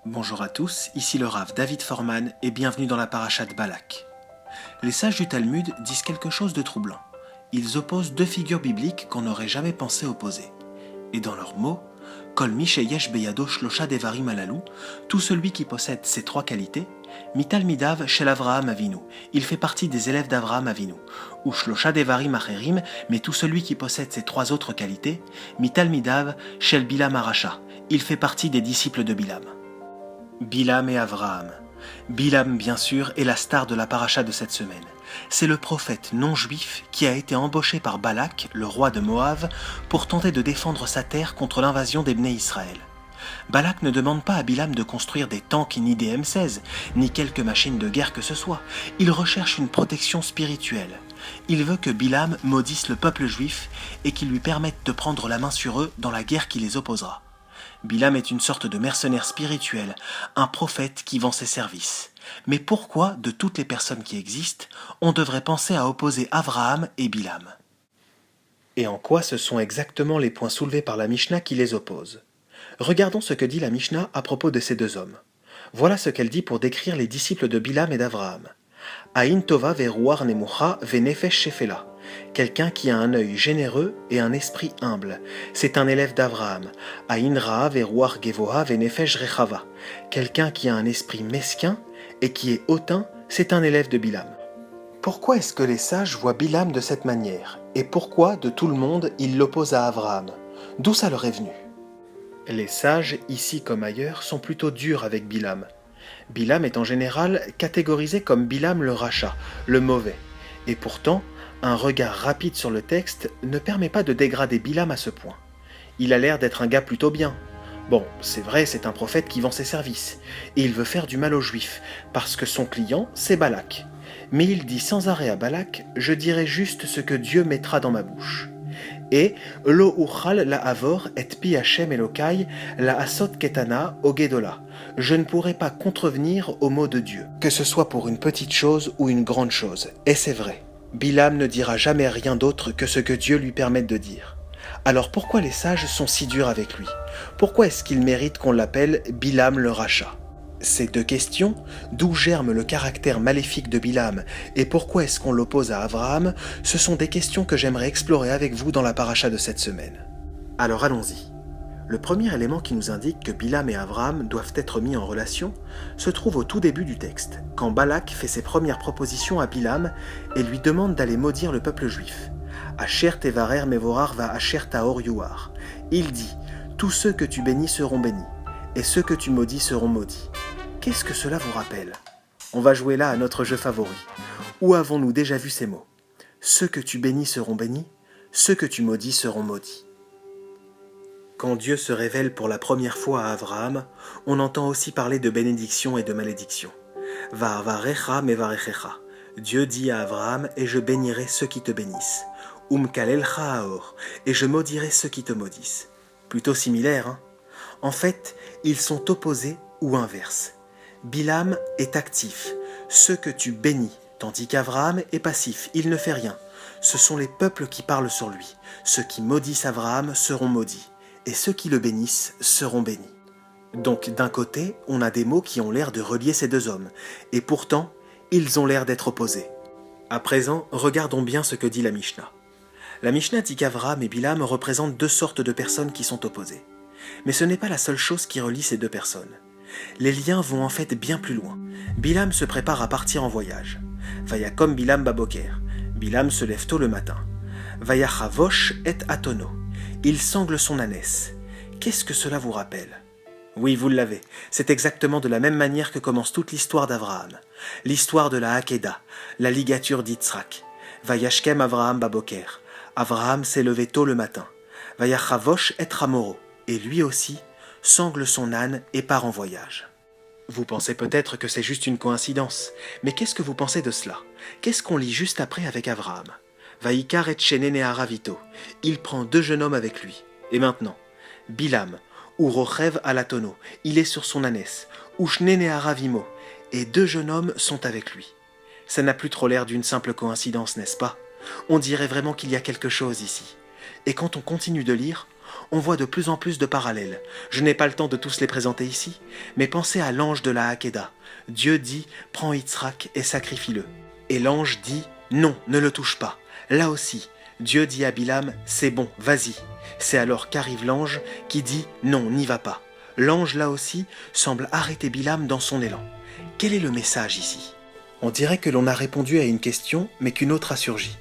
Bonjour à tous, ici le Rav David Forman et bienvenue dans la paracha de Balak. Les sages du Talmud disent quelque chose de troublant. Ils opposent deux figures bibliques qu'on n'aurait jamais pensé opposer. Et dans leurs mots, Kol mi sheyesh beyado shlosha devarim alalou, tout celui qui possède ces trois qualités, mitalmidav shel Avraham Avinu, il fait partie des élèves d'Avraham Avinu, ou shlosha devarim acherim, mais tout celui qui possède ces trois autres qualités, mitalmidav shel Bilam Arasha, il fait partie des disciples de Bilam. Bilam et Avraham. Bilam, bien sûr, est la star de la paracha de cette semaine. C'est le prophète non-juif qui a été embauché par Balak, le roi de Moab, pour tenter de défendre sa terre contre l'invasion des Bnei Israël. Balak ne demande pas à Bilam de construire des tanks ni des M16, ni quelque machine de guerre que ce soit. Il recherche une protection spirituelle. Il veut que Bilam maudisse le peuple juif et qu'il lui permette de prendre la main sur eux dans la guerre qui les opposera. Bilam est une sorte de mercenaire spirituel, un prophète qui vend ses services. Mais pourquoi, de toutes les personnes qui existent, on devrait penser à opposer Avraham et Bilam? Et en quoi ce sont exactement les points soulevés par la Mishnah qui les opposent? Regardons ce que dit la Mishnah à propos de ces deux hommes. Voilà ce qu'elle dit pour décrire les disciples de Bilam et d'Avraham. Aïn tova veruar nemucha venefesh shefela. Quelqu'un qui a un œil généreux et un esprit humble. C'est un élève d'Avraham. Aïn raa veruar gevoha venefesh rechava. Quelqu'un qui a un esprit mesquin et qui est hautain, c'est un élève de Bilam. Pourquoi est-ce que les sages voient Bilam de cette manière? Et pourquoi, de tout le monde, ils l'opposent à Avraham? D'où ça leur est venu? Les sages, ici comme ailleurs, sont plutôt durs avec Bilam. Bilam est en général catégorisé comme Bilam le rachat, le mauvais. Et pourtant, un regard rapide sur le texte ne permet pas de dégrader Bilam à ce point. Il a l'air d'être un gars plutôt bien. Bon, c'est vrai, c'est un prophète qui vend ses services, et il veut faire du mal aux Juifs, parce que son client, c'est Balak. Mais il dit sans arrêt à Balak, « Je dirai juste ce que Dieu mettra dans ma bouche. » Et « Lo uchal la avor et pi Hashem Elokai la asot ketana ogedola. » Je ne pourrai pas contrevenir aux mots de Dieu, que ce soit pour une petite chose ou une grande chose. Et c'est vrai. Bilam ne dira jamais rien d'autre que ce que Dieu lui permette de dire. Alors pourquoi les sages sont si durs avec lui? Pourquoi est-ce qu'il mérite qu'on l'appelle Bilam le rachat? Ces deux questions, d'où germe le caractère maléfique de Bilam et pourquoi est-ce qu'on l'oppose à Avraham, ce sont des questions que j'aimerais explorer avec vous dans la paracha de cette semaine. Alors allons-y. Le premier élément qui nous indique que Bilam et Avraham doivent être mis en relation se trouve au tout début du texte, quand Balak fait ses premières propositions à Bilam et lui demande d'aller maudire le peuple juif. Asher tevarer mevorar va asher taor yuar. Il dit « Tous ceux que tu bénis seront bénis, et ceux que tu maudis seront maudits. » Qu'est-ce que cela vous rappelle? On va jouer là à notre jeu favori. Où avons-nous déjà vu ces mots? Ceux que tu bénis seront bénis, ceux que tu maudis seront maudits. Quand Dieu se révèle pour la première fois à Avraham, on entend aussi parler de bénédiction et de malédiction. Va'avarecha mevarechecha. Dieu dit à Avraham, et je bénirai ceux qui te bénissent. Umkalelcha haor, et je maudirai ceux qui te maudissent. Plutôt similaire, hein? En fait, ils sont opposés ou inverses. Bilam est actif, ceux que tu bénis, tandis qu'Avraham est passif, il ne fait rien. Ce sont les peuples qui parlent sur lui. Ceux qui maudissent Avraham seront maudits, et ceux qui le bénissent seront bénis. Donc d'un côté, on a des mots qui ont l'air de relier ces deux hommes, et pourtant, ils ont l'air d'être opposés. À présent, regardons bien ce que dit la Mishnah. La Mishnah dit qu'Avraham et Bilam représentent deux sortes de personnes qui sont opposées. Mais ce n'est pas la seule chose qui relie ces deux personnes. Les liens vont en fait bien plus loin. Bilam se prépare à partir en voyage. Vayakom Bilam baboker. Bilam se lève tôt le matin. Vayachavosh et atono. Il sangle son ânesse. Qu'est-ce que cela vous rappelle? Oui, vous l'avez. C'est exactement de la même manière que commence toute l'histoire d'Avraham. L'histoire de la Hakeda, la ligature d'Yitzhak. Vayashkem Avraham baboker. Avraham s'est levé tôt le matin. Vayachavosh et ramoro. Et lui aussi sangle son âne et part en voyage. Vous pensez peut-être que c'est juste une coïncidence, mais qu'est-ce que vous pensez de cela? Qu'est-ce qu'on lit juste après avec Avraham? Vaikar et Chenene Aravito. Il prend deux jeunes hommes avec lui. Et maintenant, Bilam, ou Rochev Alatono, il est sur son ânesse, ou Shnene Aravimo, et deux jeunes hommes sont avec lui. Ça n'a plus trop l'air d'une simple coïncidence, n'est-ce pas? On dirait vraiment qu'il y a quelque chose ici. Et quand on continue de lire, on voit de plus en plus de parallèles. Je n'ai pas le temps de tous les présenter ici, mais pensez à l'ange de la Hakeda. Dieu dit « Prends Yitzhak et sacrifie-le ». Et l'ange dit « Non, ne le touche pas ». Là aussi, Dieu dit à Bilam « C'est bon, vas-y ». C'est alors qu'arrive l'ange qui dit « Non, n'y va pas ». L'ange, là aussi, semble arrêter Bilam dans son élan. Quel est le message ici ? On dirait que l'on a répondu à une question, mais qu'une autre a surgi.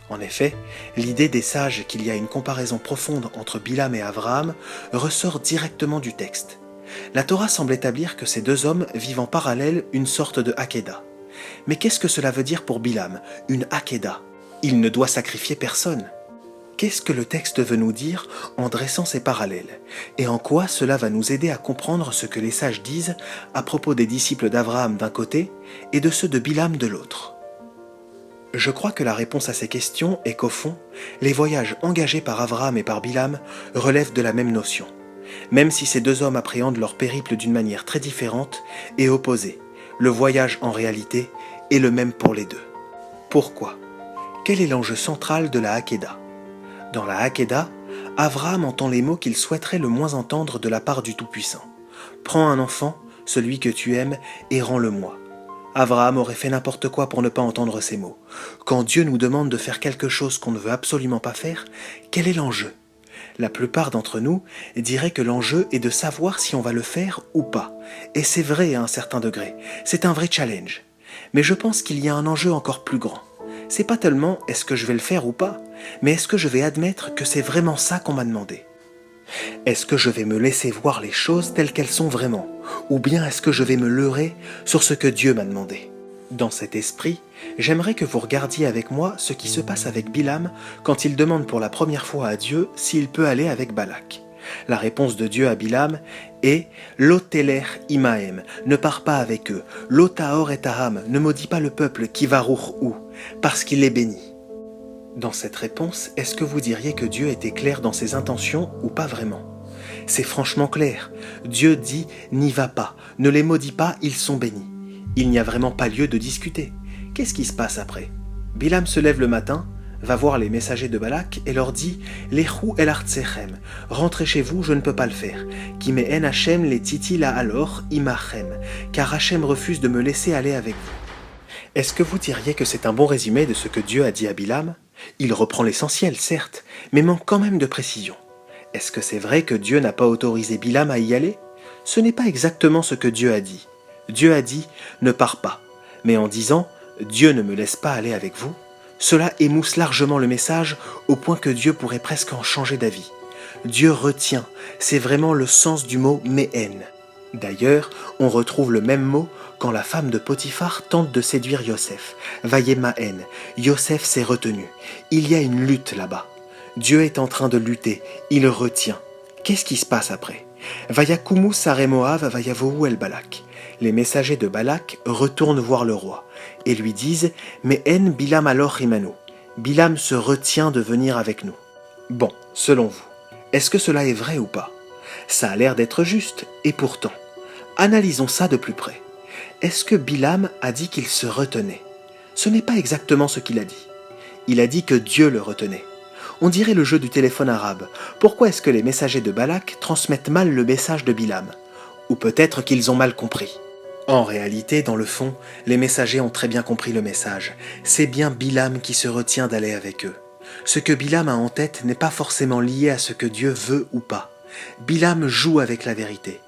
En effet, l'idée des sages qu'il y a une comparaison profonde entre Bilam et Abraham ressort directement du texte. La Torah semble établir que ces deux hommes vivent en parallèle une sorte de Hakeda. Mais qu'est-ce que cela veut dire pour Bilam, une Hakeda ? Il ne doit sacrifier personne. Qu'est-ce que le texte veut nous dire en dressant ces parallèles ? Et en quoi cela va nous aider à comprendre ce que les sages disent à propos des disciples d'Abraham d'un côté et de ceux de Bilam de l'autre ? Je crois que la réponse à ces questions est qu'au fond, les voyages engagés par Abraham et par Bilam relèvent de la même notion, même si ces deux hommes appréhendent leur périple d'une manière très différente et opposée. Le voyage, en réalité, est le même pour les deux. Pourquoi ? Quel est l'enjeu central de la Hakeda ? Dans la Hakeda, Abraham entend les mots qu'il souhaiterait le moins entendre de la part du Tout-Puissant. « Prends un enfant, celui que tu aimes, et rends-le-moi ». Abraham aurait fait n'importe quoi pour ne pas entendre ces mots. Quand Dieu nous demande de faire quelque chose qu'on ne veut absolument pas faire, quel est l'enjeu ? La plupart d'entre nous diraient que l'enjeu est de savoir si on va le faire ou pas. Et c'est vrai à un certain degré, c'est un vrai challenge. Mais je pense qu'il y a un enjeu encore plus grand. C'est pas tellement est-ce que je vais le faire ou pas, mais est-ce que je vais admettre que c'est vraiment ça qu'on m'a demandé ? Est-ce que je vais me laisser voir les choses telles qu'elles sont vraiment ? Ou bien est-ce que je vais me leurrer sur ce que Dieu m'a demandé ? Dans cet esprit, j'aimerais que vous regardiez avec moi ce qui se passe avec Bilam quand il demande pour la première fois à Dieu s'il peut aller avec Balak. La réponse de Dieu à Bilam est « Loteler imaem » ne pars pas avec eux. « Lotaor et taham » ne maudit pas le peuple qui va ou parce qu'il est béni. Dans cette réponse, est-ce que vous diriez que Dieu était clair dans ses intentions ou pas vraiment ? C'est franchement clair. Dieu dit « N'y va pas, ne les maudis pas, ils sont bénis ». Il n'y a vraiment pas lieu de discuter. Qu'est-ce qui se passe après ? Bilam se lève le matin, va voir les messagers de Balak et leur dit « Lechou el artsechem » « Rentrez chez vous, je ne peux pas le faire. « Ki me'en Hachem les titi la alor imachem » car Hachem refuse de me laisser aller avec vous. Est-ce que vous diriez que c'est un bon résumé de ce que Dieu a dit à Bilam ? Il reprend l'essentiel, certes, mais manque quand même de précision. Est-ce que c'est vrai que Dieu n'a pas autorisé Bilam à y aller ? Ce n'est pas exactement ce que Dieu a dit. Dieu a dit « Ne pars pas », mais en disant « Dieu ne me laisse pas aller avec vous », cela émousse largement le message au point que Dieu pourrait presque en changer d'avis. Dieu retient, c'est vraiment le sens du mot « méhen ». D'ailleurs, on retrouve le même mot quand la femme de Potiphar tente de séduire Yosef. Vayemahen, Yosef s'est retenu. Il y a une lutte là-bas. Dieu est en train de lutter, il retient. Qu'est-ce qui se passe après ? Vayakumu sare Moav vayavohu el Balak. Les messagers de Balak retournent voir le roi et lui disent « Mais en Bilam alors imanu » Bilam se retient de venir avec nous. Bon, selon vous, est-ce que cela est vrai ou pas ? Ça a l'air d'être juste, et pourtant, analysons ça de plus près. Est-ce que Bilam a dit qu'il se retenait ? Ce n'est pas exactement ce qu'il a dit. Il a dit que Dieu le retenait. On dirait le jeu du téléphone arabe. Pourquoi est-ce que les messagers de Balak transmettent mal le message de Bilam ? Ou peut-être qu'ils ont mal compris. En réalité, dans le fond, les messagers ont très bien compris le message. C'est bien Bilam qui se retient d'aller avec eux. Ce que Bilam a en tête n'est pas forcément lié à ce que Dieu veut ou pas. Bilam joue avec la vérité.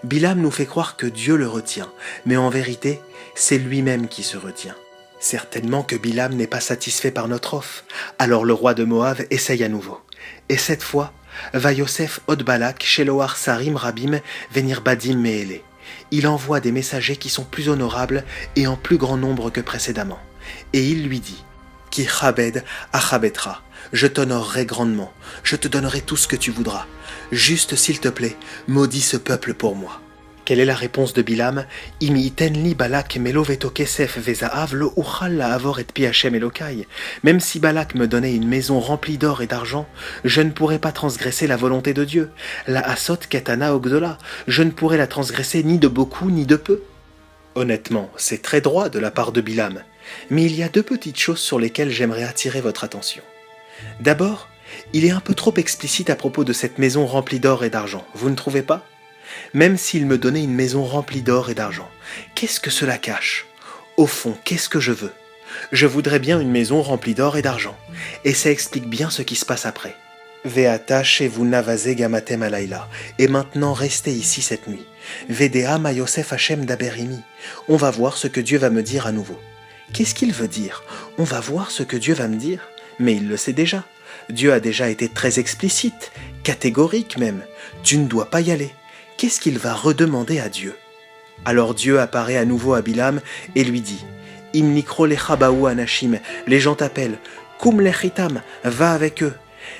Bilam nous fait croire que Dieu le retient, mais en vérité, c'est lui-même qui se retient. Certainement que Bilam n'est pas satisfait par notre offre, alors le roi de Moab essaye à nouveau. Et cette fois, va Yosef od Balak, Sheloar Sarim Rabim, venir Badim Meele. Il envoie des messagers qui sont plus honorables et en plus grand nombre que précédemment. Et il lui dit « Ki chabed achabetra » je t'honorerai grandement, je te donnerai tout ce que tu voudras. Juste, s'il te plaît, maudis ce peuple pour moi. Quelle est la réponse de Bilam ? Im iten li Balak melo veto kesef vezaav lo uchal la avor et pi Hashem Elokai. Même si Balak me donnait une maison remplie d'or et d'argent, je ne pourrais pas transgresser la volonté de Dieu. La asot ketana ogdola, je ne pourrais la transgresser ni de beaucoup ni de peu. Honnêtement, c'est très droit de la part de Bilam, mais il y a deux petites choses sur lesquelles j'aimerais attirer votre attention. D'abord, Il est un peu trop explicite à propos de cette maison remplie d'or et d'argent, vous ne trouvez pas? Même s'il me donnait une maison remplie d'or et d'argent, qu'est-ce que cela cache? Au fond, qu'est-ce que je veux? Je voudrais bien une maison remplie d'or et d'argent, et ça explique bien ce qui se passe après. Veata shevu navase gamatem alayla, et maintenant restez ici cette nuit. Vedea ma Yosef Hashem daberimi, on va voir ce que Dieu va me dire à nouveau. Qu'est-ce qu'il veut dire? On va voir ce que Dieu va me dire? Mais il le sait déjà. Dieu a déjà été très explicite, catégorique même. Tu ne dois pas y aller. Qu'est-ce qu'il va redemander à Dieu? Alors Dieu apparaît à nouveau à Bilam et lui dit « Imnikro lecha baou anashim, les gens t'appellent, kum lechitam, va avec eux.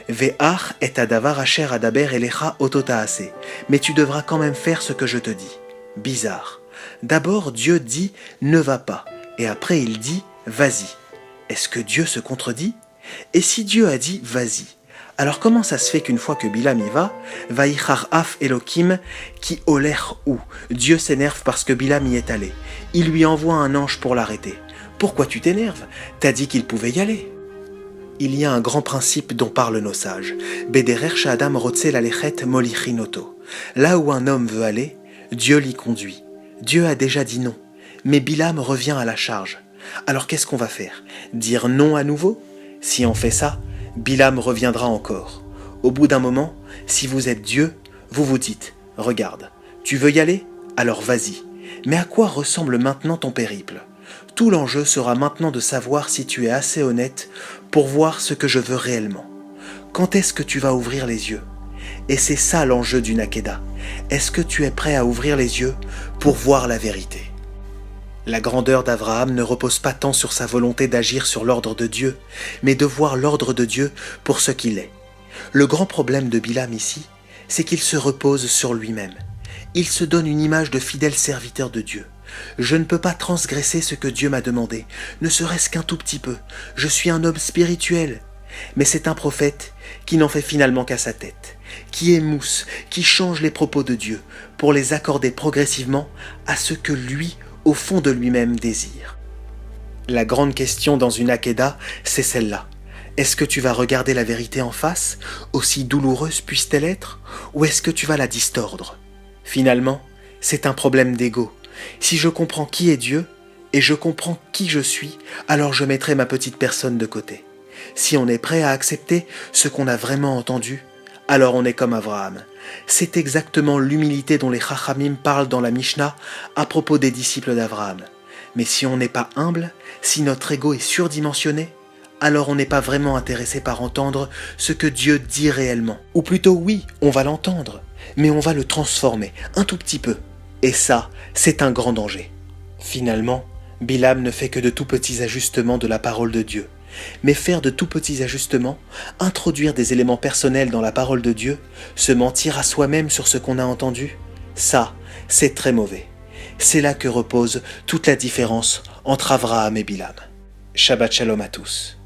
Ve'ach et adavar asher adaber elecha ototaase, mais tu devras quand même faire ce que je te dis. » Bizarre. D'abord Dieu dit « ne va pas » et après il dit « vas-y ». Est-ce que Dieu se contredit? Et si Dieu a dit « vas-y », alors comment ça se fait qu'une fois que Bilam y va, Vaïchar af Elohim qui olech ou, Dieu s'énerve parce que Bilam y est allé. Il lui envoie un ange pour l'arrêter. Pourquoi tu t'énerves? T'as dit qu'il pouvait y aller. Il y a un grand principe dont parlent nos sages. Bederer sha'adam rotse lalechet molichinoto. Là où un homme veut aller, Dieu l'y conduit. Dieu a déjà dit non, mais Bilam revient à la charge. Alors qu'est-ce qu'on va faire? Dire non à nouveau? Si on fait ça, Bilam reviendra encore. Au bout d'un moment, si vous êtes Dieu, vous vous dites « Regarde, tu veux y aller? Alors vas-y. Mais à quoi ressemble maintenant ton périple? Tout l'enjeu sera maintenant de savoir si tu es assez honnête pour voir ce que je veux réellement. Quand est-ce que tu vas ouvrir les yeux? Et c'est ça l'enjeu d'une Akedah. Est-ce que tu es prêt à ouvrir les yeux pour voir la vérité? La grandeur d'Abraham ne repose pas tant sur sa volonté d'agir sur l'ordre de Dieu, mais de voir l'ordre de Dieu pour ce qu'il est. Le grand problème de Bilam ici, c'est qu'il se repose sur lui-même. Il se donne une image de fidèle serviteur de Dieu. Je ne peux pas transgresser ce que Dieu m'a demandé, ne serait-ce qu'un tout petit peu. Je suis un homme spirituel. Mais c'est un prophète qui n'en fait finalement qu'à sa tête, qui émousse, qui change les propos de Dieu pour les accorder progressivement à ce que lui, au fond de lui-même, désire. La grande question dans une Akedah, c'est celle-là. Est-ce que tu vas regarder la vérité en face, aussi douloureuse puisse-t-elle être, ou est-ce que tu vas la distordre? Finalement, c'est un problème d'ego. Si je comprends qui est Dieu, et je comprends qui je suis, alors je mettrai ma petite personne de côté. Si on est prêt à accepter ce qu'on a vraiment entendu, alors on est comme Abraham. C'est exactement l'humilité dont les Chachamim parlent dans la Mishnah à propos des disciples d'Abraham. Mais si on n'est pas humble, si notre ego est surdimensionné, alors on n'est pas vraiment intéressé par entendre ce que Dieu dit réellement. Ou plutôt oui, on va l'entendre, mais on va le transformer un tout petit peu. Et ça, c'est un grand danger. Finalement, Bilam ne fait que de tout petits ajustements de la parole de Dieu. Mais faire de tout petits ajustements, introduire des éléments personnels dans la parole de Dieu, se mentir à soi-même sur ce qu'on a entendu, ça, c'est très mauvais. C'est là que repose toute la différence entre Abraham et Bilam. Shabbat Shalom à tous.